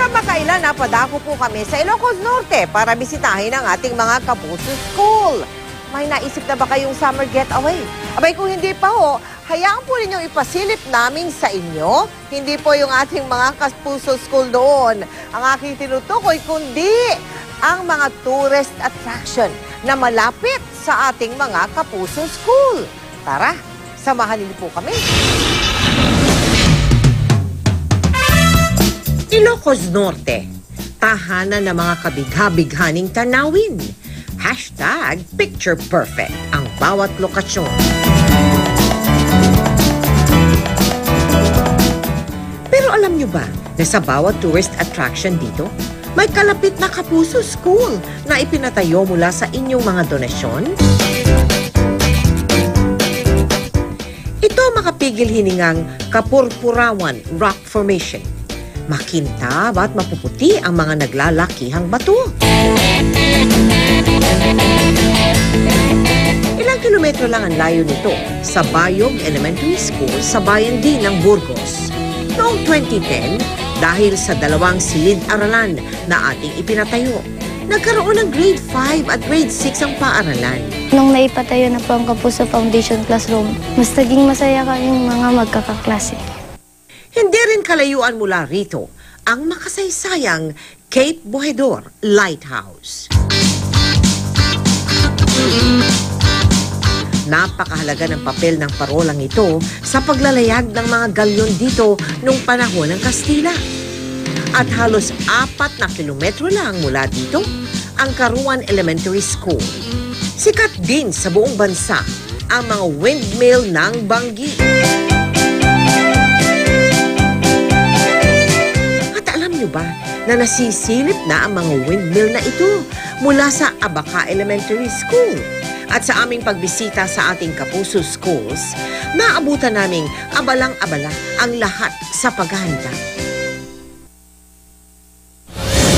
Kamakailan napadako po kami sa Ilocos Norte para bisitahin ang ating mga Kapuso School. May naisip na ba kayong summer getaway? Abay kung hindi pa ho, hayaan po ninyong ipasilip namin sa inyo. Hindi po yung ating mga Kapuso School doon ang aking tinutukoy, kundi ang mga tourist attraction na malapit sa ating mga Kapuso School. Tara, samahan niyo po kami. Ilocos Norte, tahanan ng mga kabigha-bighaning tanawin. Hashtag Picture Perfect ang bawat lokasyon. Pero alam nyo ba na sa bawat tourist attraction dito, may kalapit na Kapuso School na ipinatayo mula sa inyong mga donasyon? Ito makapigil hiningang Kapurpurawan Rock Formation. Makintab at mapuputi ang mga naglalakihang bato. Ilang kilometro lang ang layo nito sa Bayog Elementary School sa bayan din ng Burgos. Noong 2010, dahil sa dalawang silid-aralan na ating ipinatayo, nagkaroon ng grade 5 at grade 6 ang paaralan. Nung naipatayo na po ang Kapuso Foundation Classroom, mas naging masaya kaming mga magkakaklase. Hindi rin kalayuan mula rito ang makasaysayang Cape Bojador Lighthouse. Napakahalaga ng papel ng parolang ito sa paglalayag ng mga galyon dito nung panahon ng Kastila. At halos 4 na kilometro lang mula dito ang Caruan Elementary School. Sikat din sa buong bansa ang mga windmill ng Bangi. Ba na nasisilip na ang mga windmill na ito mula sa Abaca Elementary School. At sa aming pagbisita sa ating Kapuso Schools, naabutan naming abalang-abala ang lahat sa paghahanda.